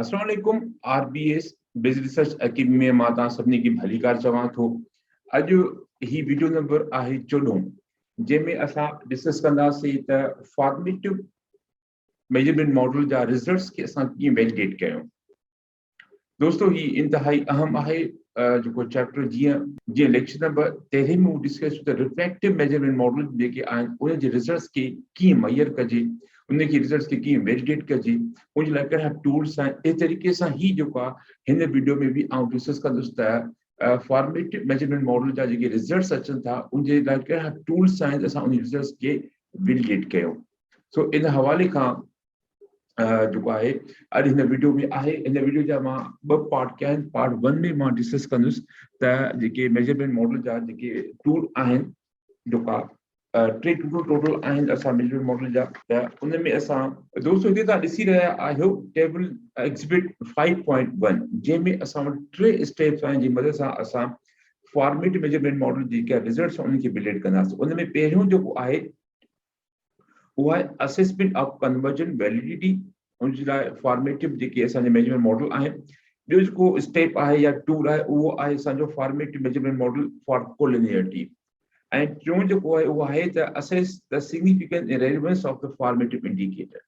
अस्सलाम वालेकुम। आरबीएस बिज़ research academy में मां तव्हां सभिनी खे भलीकार चवां थो। अॼु ही वीडियो नंबर आहे 14 जंहिंमें असां डिस्कस कंदासीं त फॉर्मेटिव मेजरमेंट मॉडल जा रिजल्ट्स खे असां कीअं वैलिडेट कयूं। दोस्तों ही इंतहाई अहम आहे जेको चैप्टर जीअं जीअं लेक्चर नंबर 13 में डिस्कस कयो त रिफ्लेक्टिव मेजरमेंट मॉडल जेके आहिनि उन जे रिजल्ट्स खे कीअं मुयसरु कजे, उनखे रिजल्ट्स खे कीअं वैलिडेट कजे, उन लाइ कहिड़ा टूल्स आहिनि। इस तरीक़े सां ही जेको आहे हिन वीडियो में बि आउं डिस्कस कंदुसि त फॉर्मेटिव मेजरमेंट मॉडल जा जेके रिजल्ट्स अचनि था उन जे लाइ कहिड़ा टूल्स आहिनि असां उन रिजल्ट्स खे वैलिडेट कयूं। सो इन हवाले खां जेको आहे अॼु हिन वीडियो में आहे। इन वीडियो जा मां ॿ पार्ट कया आहिनि। पार्ट 1 में मां डिस्कस कंदुसि त जेके मेजरमेंट मॉडल जा जेके टूल आहिनि, जेका टे टोटल आहिनि असां मेजरमेंट मॉडल जा, त उन में असां दोस्तों हिते तव्हां ॾिसी रहिया आहियो टेबल एग्ज़िबिट 5.1 जंहिंमें असां वटि टे स्टेप्स आहिनि जंहिं मदद सां असां फॉर्मेटिव मेजरमेंट मॉडल जेके रिजल्ट्स उनखे वैलिडेट कंदासीं। उन में पहिरियों जेको आहे वो है असेसमेंट ऑफ कन्वर्जन वैलिडिटी। उनजे लाइ फॉर्मेटिव जेके असांजे मेजरमेंट मॉडल आहिनि। ॿियो जेको स्टेप आहे या टूल आहे उहो आहे असांजो formative measurement model for collinearity. ऐं टियों जेको आहे उहो आहे त assess the significant relevance of the formative indicator.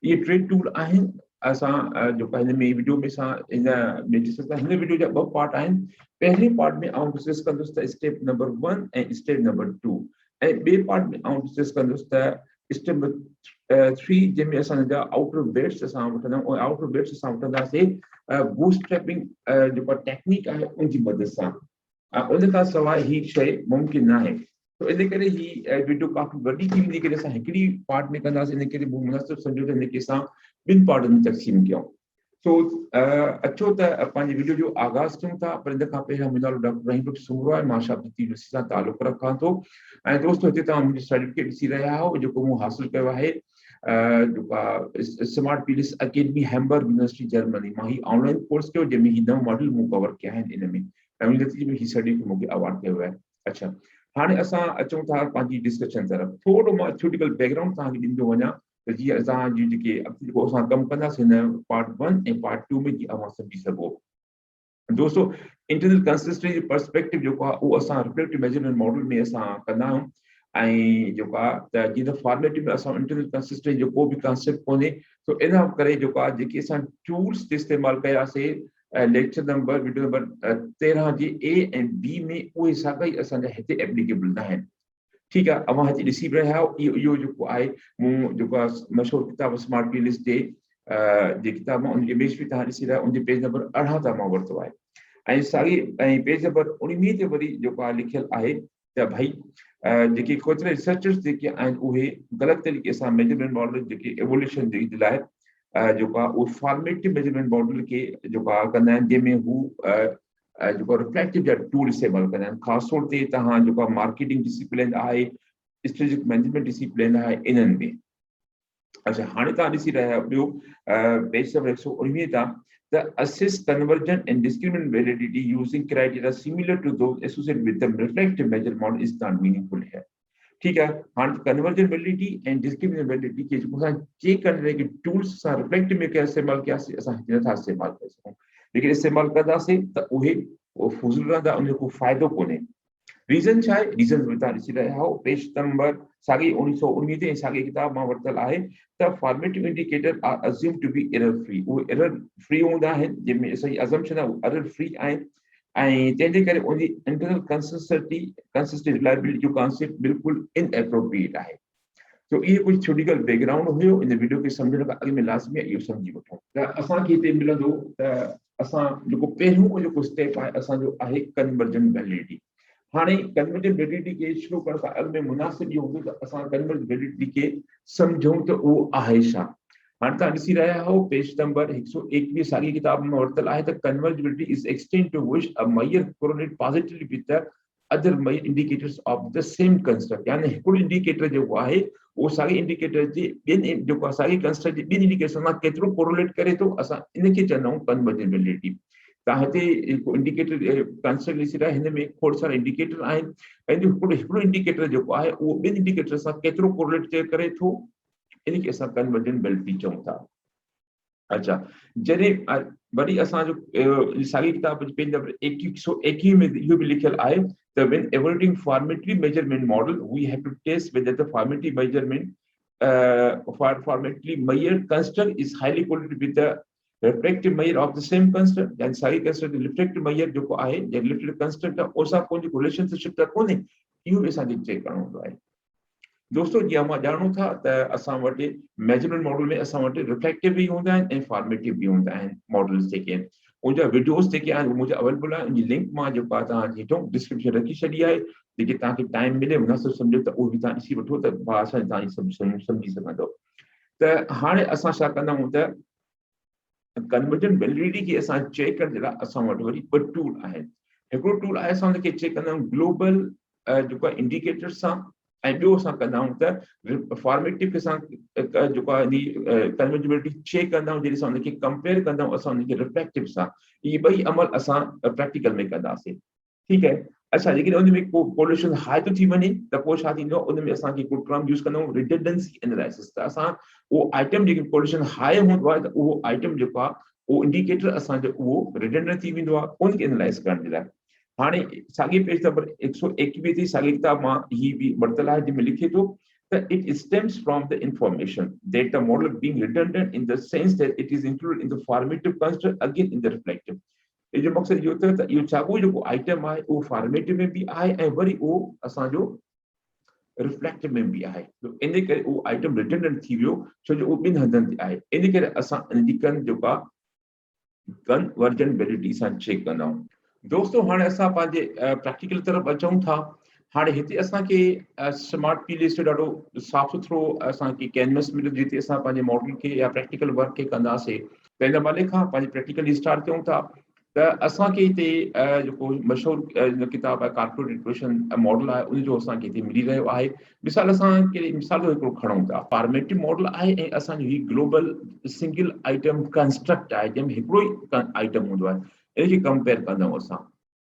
ये टे टूल आहिनि असां जेको हिन में वीडियो में असां हिन में डिस्कस हिन वीडियो जा ॿ पार्ट आहिनि। पहिरें पार्ट में आउं डिस्कस कंदुसि त स्टेप नंबर 1 ऐं स्टेप नंबर 2, ऐं ॿिए पार्ट में आउं डिस्कस कंदुसि त स्टेप नंबर 3 जंहिंमें असांजा आउटर वेट्स असां वठंदा आहियूं। आउटर वेट्स असां वठंदासीं बूटस्ट्रैपिंग जेको टेक्निक आहे उनजी मदद सां। उन खां सवाइ ही शइ मुमकिन न आहे। तो इन करे ही वीडियो काफ़ी वॾी थी वेंदी करे असां हिकिड़ी पार्ट में कंदासीं। इन करे मूं मुनासिब सम्झो त हिनखे असां ॿिनि पार्टनि में तक़सीम कयूं। सो अचो त पंहिंजे वीडियो जो आगाज़ कयूं था। पर इन खां पहिरियों मुंहिंजो नालो डॉक्टर रहीम सुमरो आहे। मां शब्द यूनिवर्सिटी सां तालुक़ रखां थो। ऐं दोस्तों हिते तव्हां मुंहिंजी सर्टिफिकेट ॾिसी रहिया आहियो जेको मूं हासिलु कयो आहे smart PLS academy Hamburg university Germany मां। ही ऑनलाइन कोर्स कयो जंहिंमें ही 9 मॉड्यूल मूं कवर कया आहिनि। इन में ऐं नतीजे में ही सर्टिफिकेट मूंखे अवार्ड कयो आहे। अच्छा, हाणे असां अचूं था पंहिंजी डिस्कशन तरफ़। थोरो मां थ्योरेटिकल बैकग्राउंड तव्हांखे ॾींदो वञा त जीअं असांजी जेके जेको असां कमु कंदासीं हिन पार्ट 1 ऐं पार्ट 2 में जीअं अवां सम्झी सघो। दोस्तों इंटरनल कंसिस्टेंसी पर्सपेक्टिव जेको आहे उहो असां रिफ्लेक्टिव मेजरमेंट मॉडल में असां कंदा आहियूं। ऐं जेको आहे त जीअं त फॉर्मेटिव में असां इंटरनल कंसिस्टेंसी जो को बि कॉन्सेप्ट कोन्हे। तो इन करे जेको आहे जेके असां टूल्स इस्तेमालु कयासीं लेक्चर नंबर वीडियो नंबर 13 जे ए ऐं बी में, उहे साॻा ई असांजा हिते एप्लीकेबल न आहिनि। ठीकु आहे, अवां हिते ॾिसी रहिया आहियो इहो जेको आहे मूं जेको आहे मशहूरु किताब स्मार्ट पीलिस जे किताब मां उनजी इमेज बि तव्हां ॾिसी रहिया उनजे पेज नंबर 18 तां मां वरितो आहे। ऐं साॻी ऐं पेज नंबर 19 ते वरी जेको आहे लिखियलु आहे त भई जेके केतिरे रिसर्चर्स जेके आहिनि उहे ग़लति तरीक़े सां मेजरमेंट मॉडल जेके एवोल्यूशन जे लाइ जेको आहे उहो फॉर्मेटिव मेजरमेंट मॉडल खे जेको आहे कंदा आहिनि जंहिंमें हू जेको रिफ्लेक्टिव जा टूल इस्तेमालु कंदा आहिनि। ख़ासि तौर ते तव्हां जेको आहे मार्केटिंग डिसिप्लिन आहे, स्ट्रेटेजिक मैनेजमेंट डिसिप्लिन आहे, इन्हनि में। अच्छा, हाणे तव्हां ॾिसी रहिया आहियो ॿियो पेज नंबर 119 तां the assess convergent and discriminant validity using criteria similar to those associated with the reflective measure model is not meaningful here। ठीक है, हाणे convergent validity and discriminant validity के जेको असां चेक करण लाइ टूल्स सां रिफ्लेक्टिव में क्या इस्तेमालु कयासीं असां हिते नथा इस्तेमालु करे सघूं। लेकिन इस्तेमालु कंदासीं त उहे फुज़ूल रहंदा, उनजो को फ़ाइदो कोन्हे। रीज़न छा आहे? रीज़न में तव्हां ॾिसी रहिया आहियो पेज नंबर साॻी 1919 ते साॻी किताब मां वरितलु आहे त formative indicator are assumed to be error free. उहे एरर फ्री हूंदा आहिनि, जंहिंमें सही अज़म्पशन आहे उहे एरर फ्री आहिनि। ऐं तंहिंजे करे उनजी इंटरनल कंसिस्टेंट रिलायबिलिटी जो कॉन्सेप्ट बिल्कुलु इनएप्रोप्रिएट आहे। तो इहे कुझु थ्योरेटिकल बैकग्राउंड हुयो। इन वीडियो खे सम्झण खां अॻु में लाज़मी आहे इहो सम्झी वठूं त असांखे हिते मिलंदो त असां जेको पहिरियों जेको स्टेप आहे असांजो आहे कन्वर्जन वैलिडिटी। हाणे कन्वर्जन वैलिडिटी खे शुरू करण खां अॻु में मुनासिब इहो हूंदो त असां कन्वर्जन वैलिडिटी खे सम्झूं त उहो आहे छा। हाणे तव्हां ॾिसी रहिया आहियो पेज नंबर 121 साॻी किताब में वरितलु आहे त कन्वर्जिबिलिटी is extent to which a measure correlate positively with the other indicators of the same construct. यानी हिकिड़ो इंडिकेटर जेको आहे उहो साॻे इंडिकेटर जे ॿियनि जेको आहे साॻे कंस्ट्रक्ट जे ॿियनि इंडिकेटर सां केतिरो कोरिलेट करे थो, असां इनखे चवंदा आहियूं कन्वर्जन वैलिडिटी। तव्हां हिते इंडिकेटर कंस्ट्रक्ट ॾिसी रहिया हिन में खोड़ सारा इंडिकेटर आहिनि। पंहिंजो हिकिड़ो इंडिकेटर जेको आहे उहो ॿिनि इंडिकेटर सां केतिरो कोरिलेट करे थो, इनखे असां कन्वर्जन वैलिडिटी चऊं था। अच्छा जॾहिं वरी असांजो साॻी किताब पेज नंबर 121 में इहो बि लिखियल आहे त when evaluating formative measurement model we have to test whether the formative measurement formatively measured construct is highly correlated with the reflective measure of the same construct and साॻी construct reflective measure जेको आहे या reflective construct आहे उसां कोई relationship त कोन्हे इहो बि असांखे चेक करणो हूंदो आहे दोस्तों जीअं मां ॼाणूं था त असां वटि मेजरमेंट मॉडल में असां वटि रिफ्लेक्टिव बि हूंदा आहिनि ऐं फॉर्मेटिव बि हूंदा आहिनि मॉडल्स जेके आहिनि उनजा वीडियोस जेके आहिनि मुंहिंजा अवेलेबल आहे उनजी लिंक मां जेको आहे तव्हांखे हेठों डिस्क्रिप्शन रखी छॾी आहे जेके तव्हांखे टाइम मिले मुनासिब सम्झो त उहो बि तव्हां ॾिसी वठो त आसानी तव्हां सभु शयूं सम्झी सघंदव त हाणे असां छा कंदा आहियूं त कन्वर्जन वैलिडिटी खे असां चेक करण जे लाइ असां वटि वरी ॿ टूल आहिनि हिकिड़ो टूल आहे असां हुनखे चेक कंदा आहियूं ग्लोबल जेको आहे इंडिकेटर सां ऐं ॿियो असां कंदा आहियूं त फॉर्मेटिव खे असां जेको आहे कन्वर्जिबिलिटी चेक कंदा आहियूं जॾहिं असां हुनखे कंपेयर कंदा आहियूं असां हुनखे रिफ्लेक्टिव सां इहे ॿई अमल असां प्रैक्टिकल में कंदासीं ठीकु आहे अच्छा जेकॾहिं उन में को कोरिलेशन हाई थो थी वञे त पोइ छा थींदो आहे उन में असांखे हिकिड़ो टर्म यूज़ कंदा आहियूं रिडंडेंसी एनालिसिस त असां उहो आइटम जेके कोरिलेशन हाई हूंदो आहे त उहो आइटम जेको आहे उहो इंडिकेटर असांजो उहो रिडंडेंट थी वेंदो आहे उनखे एनालाइज़ करण जे लाइ हाणे साॻी पेज नंबर 121 ते साॻी किताब मां ही बि वरितल आहे जंहिंमें लिखे थो that it stems from the information that the model being redundant in the sense that it is included in the formative construct again in the reflective ये जो मक़सद इहो त इहो साॻियो जेको आइटम आहे उहो फॉर्मेटिव में बि आहे ऐं वरी उहो असांजो रिफ्लेक्टिव में बि आहे इन करे उहो आइटम रिडंडेंट थी वियो छो जो उहो ॿिनि हंधनि ते आहे इन करे असां इन जी जेको आहे कन्वर्जन वैलिडिटी सां चेक कंदा आहियूं दोस्तों हाणे असां पंहिंजे प्रैक्टिकल तरफ़ अचूं था हाणे हिते असांखे स्मार्ट पी लिस्ट ॾाढो साफ़ सुथरो असांखे कैनवस मिलियो जिते असां पंहिंजे मॉडल खे या प्रैक्टिकल वर्क खे कंदासीं पंहिंजे हवाले खां पंहिंजी प्रैक्टिकल स्टार्ट कयूं था त असांखे हिते जेको मशहूरु किताब आहे कॉर्पोरेट इक्वेशन मॉडल आहे उनजो असांखे हिते मिली रहियो आहे मिसाल असां कहिड़ी मिसाल जो हिकिड़ो खणूं था फॉर्मेटिव मॉडल आहे ऐं असांजो ही ग्लोबल सिंगल आइटम कंस्ट्रक्ट आहे जंहिंमें हिकिड़ो ई आइटम हूंदो आहे इनखे कंपेयर कंदा आहियूं असां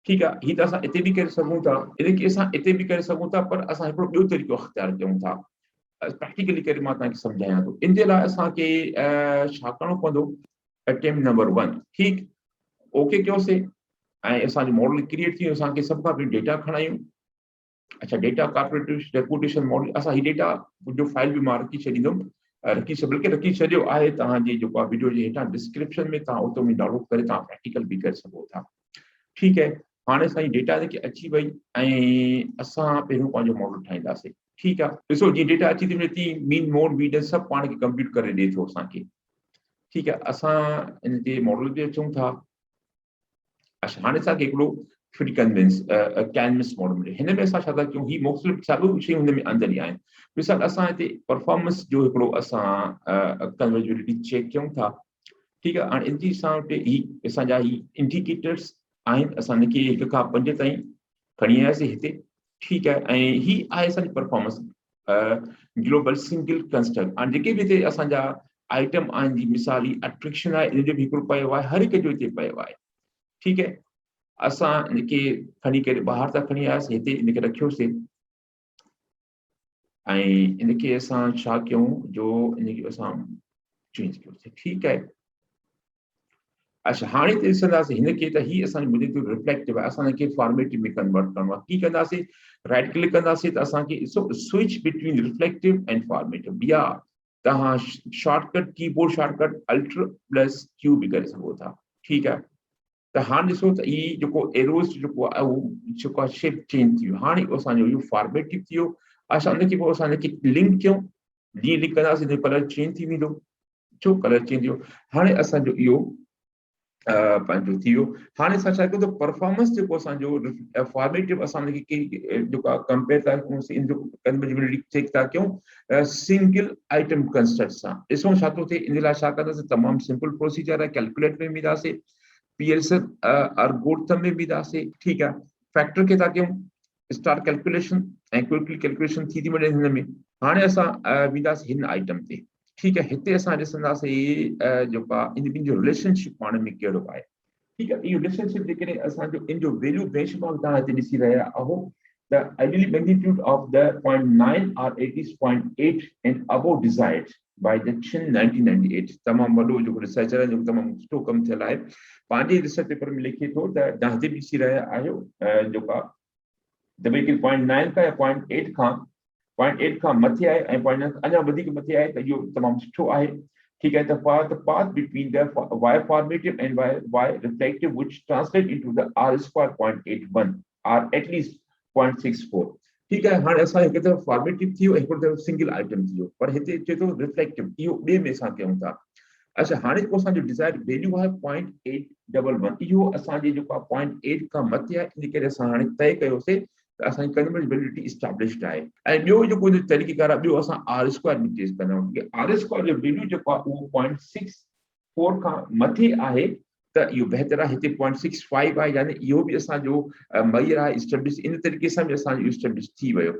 ठीकु आहे हीअ त असां हिते बि करे सघूं था इनखे असां हिते बि करे सघूं था पर असां हिकिड़ो ॿियो तरीक़ो अख़्तियार कयूं था प्रैक्टिकली करे मां तव्हांखे सम्झायां थो इन जे लाइ असांखे छा करणो पवंदो अटेम्प्ट नंबर 1 ठीकु ओके कयोसीं ऐं असांजो मॉडल क्रिएट थी वियो असांखे सभ खां पहिरीं डेटा खणायूं अच्छा डेटा कॉर्पोरेट रेपुटेशन मॉडल असां हीउ डेटा जो फाइल बि मां रखी छॾींदुमि बल्कि रखी छॾियो आहे तव्हांजे जेको आहे वीडियो जे हेठां डिस्क्रिप्शन में तव्हां उतो में डाउनलोड करे तव्हां प्रैक्टिकल बि करे सघो था ठीकु आहे हाणे असांजी डेटा जेकी अची वई ऐं असां पहिरियों पंहिंजो मॉडल ठाहींदासीं ठीकु आहे ॾिसो जीअं डेटा अची थी वञे थी मीन मोड वीड सभु पाण खे कंप्यूट करे ॾिए थो असांखे ठीकु आहे असां इन ते मॉडल ते अचूं था अच्छा हाणे असांखे हिकिड़ो फ्री कैनवस मॉडल मिले हिन में असां छा था कयूं ही मुख़्तलिफ़ सभु शयूं हुन में अंदरि ई आहिनि मिसाल असां हिते परफॉर्मेंस जो हिकिड़ो असां कन्वर्जिबिलिटी चेक कयूं था ठीकु आहे हाणे इन जी असां वटि ही असांजा ही इंडिकेटर्स आहिनि असां हिनखे 1 खां 5 ताईं खणी आयासीं हिते ठीकु आहे ऐं ही आहे असांजी परफॉर्मेंस ग्लोबल सिंगल कंस्ट्रक्ट हाणे जेके बि हिते असांजा आइटम आहिनि जी मिसाल ही अट्रैक्शन आहे इन जो बि हिकिड़ो पियो आहे हर हिक जो हिते पियो आहे ठीकु आहे असां इनखे खणी करे ॿाहिरि था खणी आयासीं हिते इनखे रखियोसीं ऐं इनखे असां छा कयूं जो इनखे असां चेंज कयोसीं ठीकु आहे अच्छा हाणे हिते ॾिसंदासीं हिनखे त ही असांजो मुंहिंजे थ्रू रिफ्लेक्टिव आहे असां हिनखे फॉर्मेटिव में कन्वर्ट करिणो आहे कीअं कंदासीं राइट क्लिक कंदासीं त असांखे ॾिसो switch between reflective and formative या तव्हां shortcut keyboard shortcut alt plus Q बि करे सघो था ठीकु आहे त हाणे ॾिसो त ही जेको एरोस जेको आहे उहो जेको आहे शेप चेंज थी वियो हाणे असांजो इहो फॉर्मेटिव थी वियो असां हुनखे पोइ असां हिनखे लिंक कयूं जीअं लिंक कंदासीं कलर चेंज थी वेंदो छो कलर चेंज थियो हाणे असांजो इहो पंहिंजो थी वियो हाणे असां छा कयूं त परफॉर्मेंस जेको असांजो फॉर्मेटिव असां हुनखे जेको आहे कंपेयर था कयूं इन जो कन्वर्जिबिलिटी चेक था कयूं सिंगल आइटम कंस्ट्रक्ट सां ॾिसूं छा थो थिए इन लाइ छा कंदासीं तमामु सिंपल प्रोसीजर आहे कैलकुलेट में वेंदासीं पीएलसन एल्गोरिथम में वेंदासीं ठीकु आहे फैक्टर खे था कयूं स्टार कैलकुलेशन ऐं क्विकली कैलकुलेशन थी वञे हिन में हाणे असां वेंदासीं हिन आइटम ते ठीकु आहे हिते असां ॾिसंदासीं जेको आहे इन ॿिनि जो रिलेशनशिप पाण में कहिड़ो आहे ठीकु आहे इहो रिलेशनशिप जेकॾहिं असांजो इन जो वैल्यू बेंचमार्क तव्हां हिते ॾिसी रहिया आहियो the ideal magnitude of the 0.9 or 80.8 and above desired by the Chin 1998 तमाम वॾो जो रिसर्चर जो तमाम सुठो कम थियल आहे पंहिंजे रिसर्च पेपर में लिखे थो त तव्हां हिते ॾिसी रहिया आहियो जेका त भई 0.9 का या 0.8 खां मथे आहे ऐं 0.9 अञा वधीक मथे आहे त इहो तमामु सुठो आहे ठीक है the path between the y formative and y reflective which translate into the r square 0.81 or at least 0.64 ठीक है हाणे असां हिकु दफ़ो फॉर्मेटिव थियो हिकु दफ़ो सिंगल आइटम थियो पर हिते अचे थो रिफ्लेक्टिव इहो ॿिए में असां कयूं था अच्छा हाणे जेको असांजो डिज़ायर वैल्यू आहे 0.811 इहो असांजे जेको आहे 0.8 खां मथे आहे इन करे असां हाणे तय कयोसीं त असांजी कन्वर्जिबिलिटी इस्टेब्लिश्ड आहे ऐं ॿियो जेको तरीक़ेकार आहे ॿियो असां आर स्क्वायर में टेस्ट कंदा आहियूं आर स्क्वायर जो वैल्यू जेको आहे उहो 0.64 खां मथे आहे त इहो बहितर आहे हिते 0.65 आहे यानी इहो बि असांजो मईर आहे इस्टेब्लिश इन तरीक़े सां बि असांजो इस्टेब्लिश थी वियो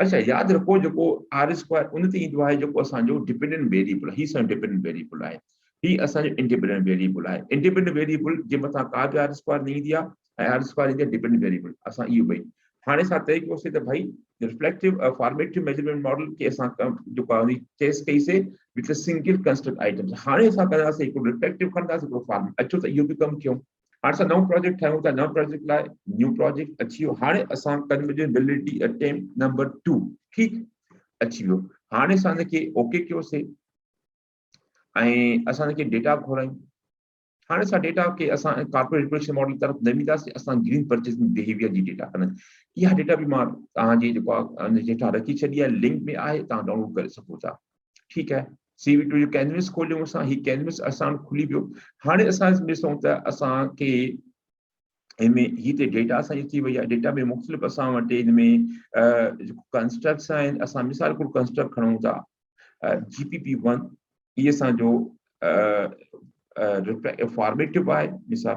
अच्छा यादि रखो जेको आर स्क्वायर उन ते ईंदो आहे जेको असांजो डिपेंडेंट वेरिएबल हीउ असांजो डिपेंडेंट वेरिएबल आहे हीउ असांजो इंडिपेंडेंट वेरिएबल आहे इंडिपेंडेंट वेरिएबल जे मथां का बि आर स्क्वायर न ईंदी आहे ऐं आर स्क्वायर ईंदी आहे डिपेंडेंट वेरिएबल असां इहो ॿई हाणे असां तय कयोसीं त भाई रिफ्लेक्टिव फॉर्मेटिव मेजरमेंट मॉडल खे असां जेको आहे टेस्ट कईसीं विथ सिंगल कंस्ट्रक्ट आइटम्स हाणे असां कंदासीं हिकिड़ो रिफ्लेक्टिव खणंदासीं हिकिड़ो फॉर्मेट अचो त इहो बि कमु कयूं हाणे असां नओं प्रोजेक्ट ठाहियूं था नओं प्रोजेक्ट लाइ न्यू प्रोजेक्ट अची वियो हाणे असां कन्वर्जिबिलिटी अटेम्प्ट नंबर 2 ठीकु अची वियो हाणे असां हिनखे ओके कयोसीं ऐं असां हिनखे डेटा घुरायूं हाणे असां डेटा खे असां कॉर्पोरेट रिप्रेजेंटेशन मॉडल तरफ़ न वेंदासीं असां ग्रीन परचेसिंग बिहेवियर जी डेटा खणनि इहा डेटा बि मां तव्हांजी जेको आहे डेटा रखी छॾी आहे लिंक में आहे तव्हां डाउनलोड करे सघो था ठीकु आहे CV2 जो कैनवस खोलियूं असां हीउ कैनवस असां खुली वियो हाणे असां ॾिसूं त असांखे इनमें हीअ ते डेटा असांजी थी वई आहे डेटा में मुख़्तलिफ़ असां वटि हिन में जेको कंस्ट्रक्ट्स आहिनि असां मिसाल को कंस्ट्रक्ट खणूं था GPP1 इहे असांजो फॉर्मेटिव आहे मिसाल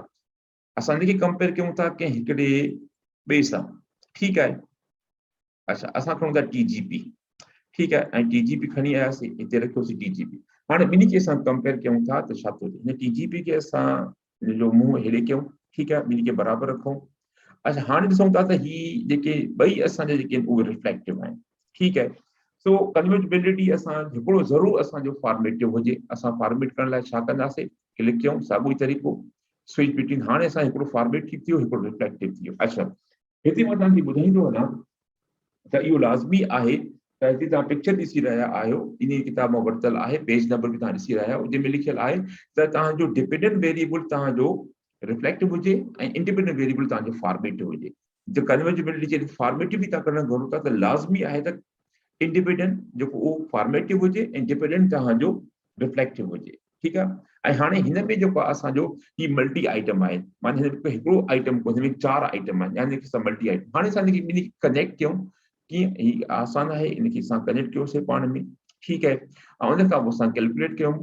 असां हिनखे कंपेयर कयूं था कंहिं हिकिड़े ॿिए सां ठीकु आहे अच्छा असां खणूं था TGP ठीकु आहे ऐं TGP खणी आयासीं हिते रखियोसीं TGP हाणे ॿिन्ही खे असां कंपेयर कयूं था त छा थो थिए हिन TGP खे असां हिन जो मुंहुं हेॾे कयूं ठीकु आहे ॿिन्ही खे बराबरि रखूं अच्छा हाणे ॾिसूं था त हीअ जेके ॿई असांजा जेके आहिनि उहे रिफ्लेक्टिव आहिनि ठीकु आहे सो कन्वर्जिबिलिटी असां हिकिड़ो ज़रूरु असांजो फॉर्मेटिव हुजे असां फॉर्मेट करण लाइ छा कंदासीं क्लिक कयूं साॻियो ई तरीक़ो स्विच बिटवीन हाणे असां हिकिड़ो फॉर्मेट थी वियो हिकिड़ो रिफ्लेक्टिव थी वियो अच्छा हिते मां तव्हांखे ॿुधाईंदो वञा त इहो लाज़मी आहे त हिते तव्हां पिक्चर ॾिसी रहिया आहियो इन किताब मां वरितल आहे पेज नंबर बि तव्हां ॾिसी रहिया आहियो जंहिंमें लिखियलु आहे त तव्हांजो डिपेंडेंट वेरिएबल तव्हांजो रिफ्लेक्टिव हुजे ऐं इंडिपेंडेंट वेरिएबल तव्हांजो फॉर्मेटिव हुजे जो कन्वर्जिबिलिटी जे फॉर्मेटिव बि तव्हां करणु घुरो था त लाज़मी आहे त इंडिपेंडेंट जेको उहो फॉर्मेटिव हुजे ऐं डिपेंडेंट तव्हांजो रिफ्लेक्टिव हुजे ठीकु आहे ऐं हाणे हिन में जेको आहे असांजो हीउ मल्टी आइटम आहे माने हिकिड़ो आइटम कोन्हे हिन में 4 आइटम आहिनि यानी असां मल्टी आइटम हाणे असां हिनखे ॿिन्ही कनेक्ट कयूं कीअं हीउ आसान आहे इनखे असां कनेक्ट कयोसीं पाण में ठीकु आहे ऐं उन खां पोइ असां कैलकुलेट कयूं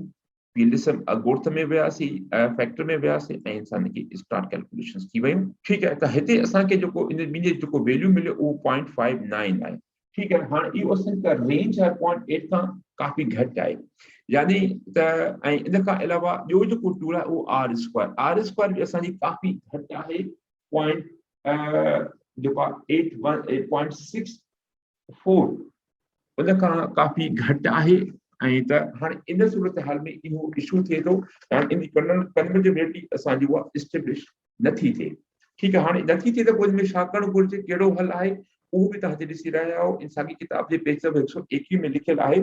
पीएलएसएम ॻोठ में वियासीं फैक्टर में वियासीं ऐं असां हिनखे स्टार्ट कैलकुलेशन्स थी वियूं ठीकु आहे त हिते असांखे जेको इन ॿिन्ही जेको वैल्यू मिलियो उहो 0.59 आहे ठीकु आहे हाणे इहो असांजी रेंज आहे 0.8 खां काफ़ी घटि आहे यानी त ऐं इन खां अलावा ॿियो जेको टूल आहे उहो आर स्क्वायर बि असांजी काफ़ी घटि आहे जेको आहे 8.64 उन खां काफ़ी घटि आहे ऐं त हाणे इन सूरत हाल में इहो इशू थिए थो हाणे इन कन्वर्जिबिलिटी असांजी उहा इस्टेब्लिश नथी थिए ठीकु आहे हाणे नथी थिए त पोइ हिन में छा करणु घुरिजे कहिड़ो हल आहे उहो बि तव्हां हिते ॾिसी रहिया आहियो इन साॻी किताब जे पेज नंबर 121 में लिखियलु आहे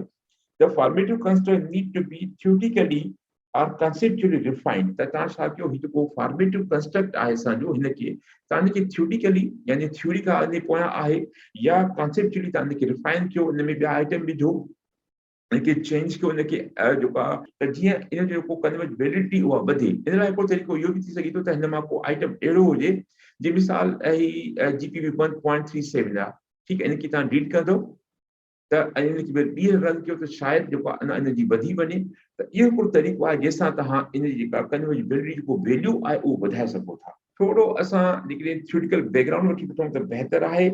The formative construct need to be theoretically or conceptually refined. त तव्हां छा कयो हीउ जेको फॉर्मेटिव कंस्ट्रक्ट आहे असांजो हिनखे तव्हां हिनखे थियोरिटिकली यानी थ्योरी खां अञे पोयां आहे या कॉन्सेप्चुअली तव्हां हिनखे रिफाइन कयो हिन में ॿिया आइटम विझो हिनखे चेंज कयो हिनखे जेको आहे त जीअं इन जो जेको कन्वर्जिबिलिटी उहा वधे इन लाइ हिकिड़ो तरीक़ो इहो बि थी सघे थो त हिन मां को आइटम अहिड़ो हुजे जे मिसाल GPP 1.37 आहे ठीकु आहे इनखे तव्हां रीड कंदो त इनखे ॿीहर रन कयो त शायदि जेको आहे अञा इनजी वधी वञे त इहो हिकिड़ो तरीक़ो आहे जंहिंसां तव्हां इन जी जेका कन्वर्जिबिलिटी जेको वैल्यू आहे उहो वधाए सघो था थोरो असां जेकॾहिं थ्योरिटिकल बैकग्राउंड वठी वठूं त बहितर आहे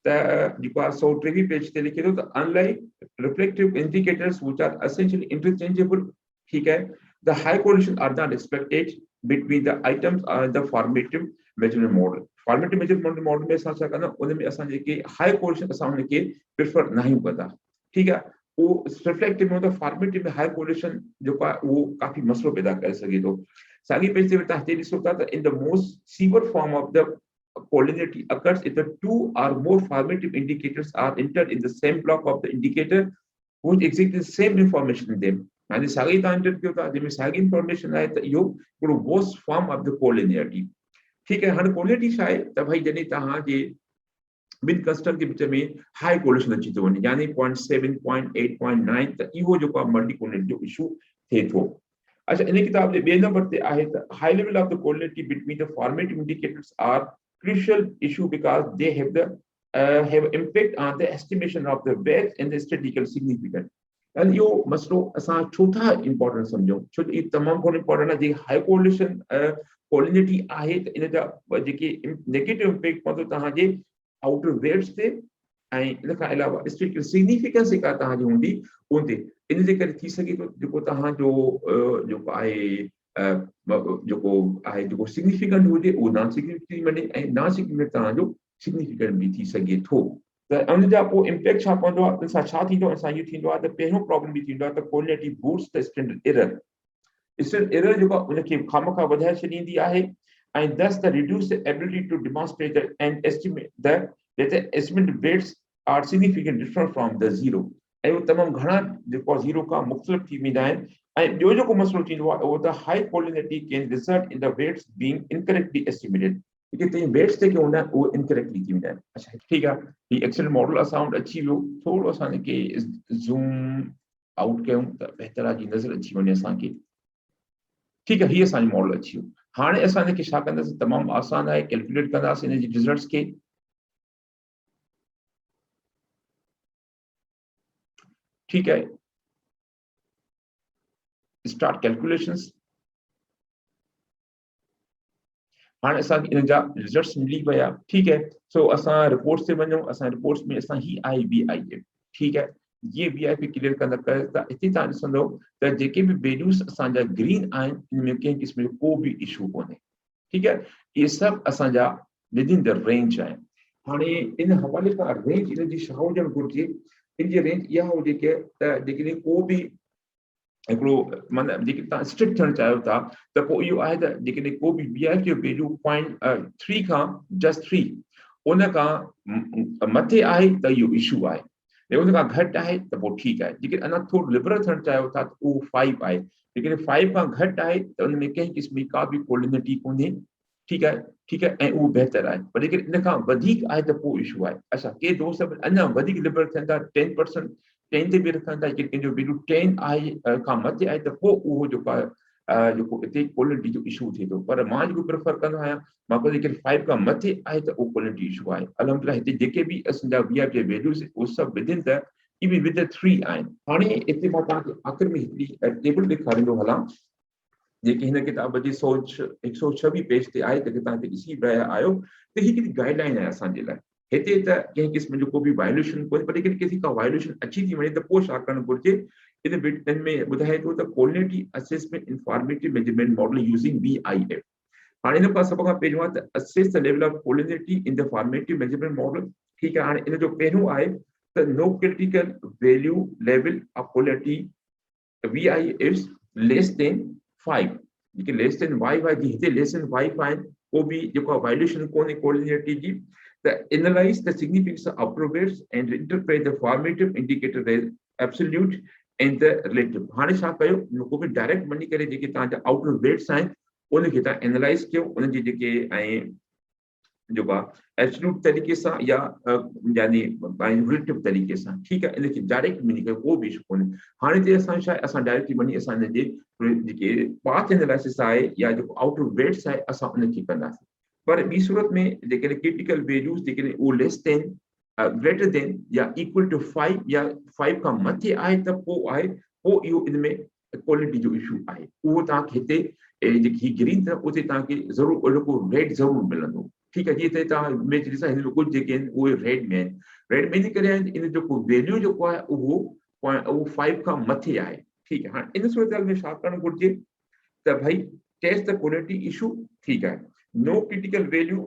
त जेको आहे 123 पेज ते लिखे थो त unlike reflective indicators which are essentially interchangeable ठीकु आहे the high correlation are not expected between the items are the formative measurement model formative measurement model में असां छा कंदा उन में असां जेके हाई कोरिलेशन असां उनखे प्रेफर नहीं कंदा, ठीकु आहे। वो रिफ्लेक्टिव में फॉर्मेटिव में हाई कोरिलेशन जेको आहे उहो काफ़ी मसलो पैदा करे सघे थो। साॻी पेज ते तव्हां हिते ॾिसो था त in the most sewer form of the collinearity occurs if the two or more formative indicators are entered in the same block of the indicator which exhibit the same information in them. यानी साॻी तव्हां enter कयो था जंहिंमें साॻी information आहे त इहो हिकिड़ो worst form of the collinearity। ठीकु आहे। हाणे कोलिनियरिटी छा आहे त भई जॾहिं तव्हांजे ॿिनि क्लस्टर के विच में हाई कोरिलेशन अची थो वञे यानी 0.7 0.8 0.9 त इहो जेको आहे मल्टी कोलिनियरिटी जो इशू थिए थो। अच्छा, इन किताब जे ॿिए नंबर ते आहे त high level of the collinearity between the formative indicators are crucial issue because they have impact on the estimation of the weight and the statistical significance। यानी यो मसलो असां छो था इंपॉर्टेंट समझूं छो ये तमाम को इंपॉर्टेंट है जे हाई कोरिलेशन कोलिनियरिटी आहे त इन जा जेके नेगेटिव इम्पैक्ट पवंदो तव्हांजे आउटर वेट्स ते ऐं इन खां अलावा स्टैटिस्टिकल सिग्निफिकेंस जेका तव्हांजी हूंदी उन ते इन जे करे थी सघे थो जेको तव्हांजो जेको आहे जेको आहे जेको सिग्निफिकेंट हुजे उहो नॉन सिग्निफिकेंट बने ऐं नॉन सिग्निफिकेंट तव्हांजो सिग्निफिकेंट भी थी सघे थो। त उन जा पोइ इम्पैक्ट छा पवंदो आहे, उन सां छा थींदो आहे, असां इहो थींदो आहे त पहिरियों प्रॉब्लम बि थींदो आहे त collinearity boots the standard error. Standard error जेको आहे उनखे खामखा वधाए छॾींदी आहे ऐं thus the reduce the ability to demonstrate and estimate that the estimate weights are significantly different from the zero। ऐं उहो तमामु घणा जेको ज़ीरो खां मुख़्तलिफ़ थी वेंदा आहिनि। ऐं ॿियो जेको मसइलो थींदो आहे उहो त high collinearity can result in the weights being incorrectly estimated. जेके तव्हां वेट्स जेके हूंदा आहिनि उहे इनकरेक्टली थी वेंदा आहिनि। अच्छा ठीकु आहे, हीउ एक्सेल मॉडल असां वटि अची वियो, थोरो असां हिनखे ज़ूम आउट कयूं त बहितर आहे जी नज़र अची वञे असांखे। ठीकु आहे, हीअ असांजो मॉडल अची वियो। हाणे असां हिनखे छा कंदासीं, तमामु आसान आहे, कैलकुलेट कंदासीं हिन जी रिज़ल्ट्स खे। ठीकु आहे, स्टार्ट कैलकुलेशंस। हाँ असांखे इन जा रिजल्ट्स मिली विया। ठीकु है, सो असां रिपोर्ट्स ते वञूं। असां रिपोर्ट्स में असां ही आई बी आई एफ, ठीकु है, ये बी आई पी क्लियर कंदा करे त हिते तव्हां ॾिसंदो त जेके बि वैल्यूज़ असांजा ग्रीन आहिनि इन में कंहिं क़िस्म जो को बि इशू कोन्हे। ठीकु है, ये सभु असांजा विदिन द रेंज आहिनि। हाणे इन हवाले खां रेंज इन जी छा हुजणु घुरिजे, इन जी रेंज इहा हुजे की त जेकॾहिं को बि हिकिड़ो मतिलबु जेके तव्हां स्ट्रिक्ट थियणु चाहियो था त पोइ इहो आहे त जेकॾहिं को बि बी आई जो वैल्यू 0.3 खां जस्ट 3 उन खां मथे आहे त इहो इशू आहे, ऐं उन खां घटि आहे त पोइ ठीकु आहे। जेकॾहिं अञा थोरो लिबरल थियणु चाहियो था त उहो 5 आहे। जेकॾहिं 5 खां घटि आहे त उन में कंहिं क़िस्म जी का बि कोलिनियरिटी कोन्हे। ठीकु आहे, ठीकु आहे, ऐं उहो बहितर आहे। पर जेकॾहिं इन खां वधीक आहे त पोइ इशू आहे। अच्छा, के दोस्त अञा वधीक लिबरल थियनि था, 10% 10 ते बि रखनि था, कंहिंजो वैल्यू 10 आहे खां मथे आहे त पोइ उहो जेको आहे जेको हिते कोलिनियरिटी जो इशू थिए थो। पर मां जेको प्रिफर कंदो आहियां, मां को जेकॾहिं 5 खां मथे आहे त उहो कोलिनियरिटी इशू आहे। अलहमदिल्ला हिते जेके बि असांजा वी आई पी वैल्यूज़ उहे सभु विदिन द इवन विद 3 आहिनि। हाणे हिते मां तव्हांखे आख़िर में हिकिड़ी टेबल ॾेखारींदो हलां जेकी हिन किताब जी 126 पेज ते आहे, जेके तव्हां हिते ॾिसी रहिया आहियो त हीअ हिकिड़ी गाइडलाइन आहे असांजे लाइ। हिते त कंहिं क़िस्म जो को बि वायोलेशन कोन्हे, पर जेकॾहिं कंहिंजी का वायोलेशन अची थी वञे त पोइ छा करणु घुरिजे। इन में ॿुधाए थो त collinearity assessment informative measurement model using V I F. हाणे हिन खां सभ खां पहिरियों आहे त assess the level of collinearity in the formative measurement model. ठीकु आहे, हाणे इन जो पहिरियों आहे त no critical value level of collinearity V I is less than 5। जेके लेस देन 5 आहे, हिते लेस देन 5 आहिनि, को बि जेको वायोलेशन कोन्हे कोलिनियरिटी जी। The analyze the significance of outroads and interpret the formative indicator as absolute and the relative। हाणे छा कयो, को बि डायरेक्ट वञी करे जेके तव्हांजा आउटर वेट्स आहिनि उनखे तव्हां एनालाइज़ कयो, उनजी जेके ऐं जेको आहे एब्सोल्यूट तरीक़े सां या यानी रिलेटिव तरीक़े सां। ठीकु आहे, इनखे डायरेक्ट वञी करे को बि इशू कोन्हे। हाणे हिते असां छा आहे, असां डायरेक्टली वञी असां हिनजे जेके पाथ एनालिसिस आहे या जेको आउटर वेट्स आहे असां उनखे कंदासीं। पर ॿी सूरत में जेकॾहिं क्रिटिकल वैल्यूज़ जेकॾहिं उहो लेस देन ग्रेटर देन या इक्वल टू 5 या 5 खां मथे आहे त पोइ आहे, पोइ इहो इन में क्वालिटी जो इशू आहे। उहो तव्हांखे हिते जेकी ग्रीन अथव उते तव्हांखे ज़रूरु उनजो रेड ज़रूरु मिलंदो। ठीकु आहे, जीअं त तव्हां इमेज ॾिसां हिन में कुझु जेके आहिनि उहे रेड में आहिनि। रेड में इन करे आहिनि, इन जो वैल्यू जेको आहे उहो 5 खां मथे आहे। ठीकु आहे, हाणे इन सूरत में छा करणु घुरिजे त भई टेस्ट द क्वालिटी इशू। ठीकु आहे, नो क्रिटिकल वैल्यू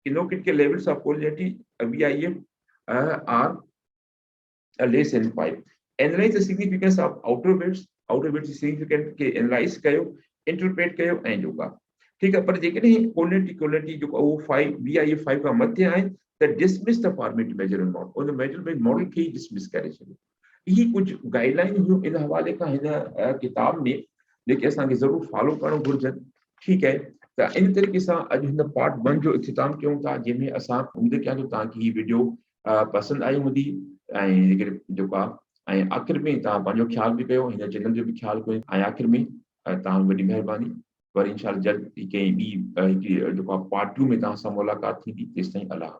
Indicate के levels of colinity VIF are less than 5. Analyze the significance of outer weights. Outer weights significant के analyze कयो, interpret कयो ऐं जोगा ठीक है। पर जेकॾहिं कोलिनिटी जो वो 5 VIF 5 का मध्य आहे त dismiss the format measurement model उन measurement model खे dismiss करे छॾियो। यही कुछ गाइडलाइन हुयूं इन हवाले खां हिन किताब में जेके असांखे ज़रूर फॉलो करणु घुरिजनि ठीक है। त इन तरीक़े सां अॼु हिन पार्ट 1 जो इख्तिताम कयूं था जंहिंमें असां उम्मीद कयां थो तव्हांखे हीअ वीडियो पसंदि आई हूंदी ऐं जेको आहे ऐं आख़िर में तव्हां पंहिंजो ख़्यालु बि कयो हिन चैनल जो बि ख़्यालु कयो ऐं आख़िर में तव्हां वॾी महिरबानी वरी इंशाअल्लाह जल्द कंहिं ॿी हिकिड़ी जेको आहे पार्ट 2 में तव्हां सां मुलाक़ात थींदी तेसिताईं अलाह।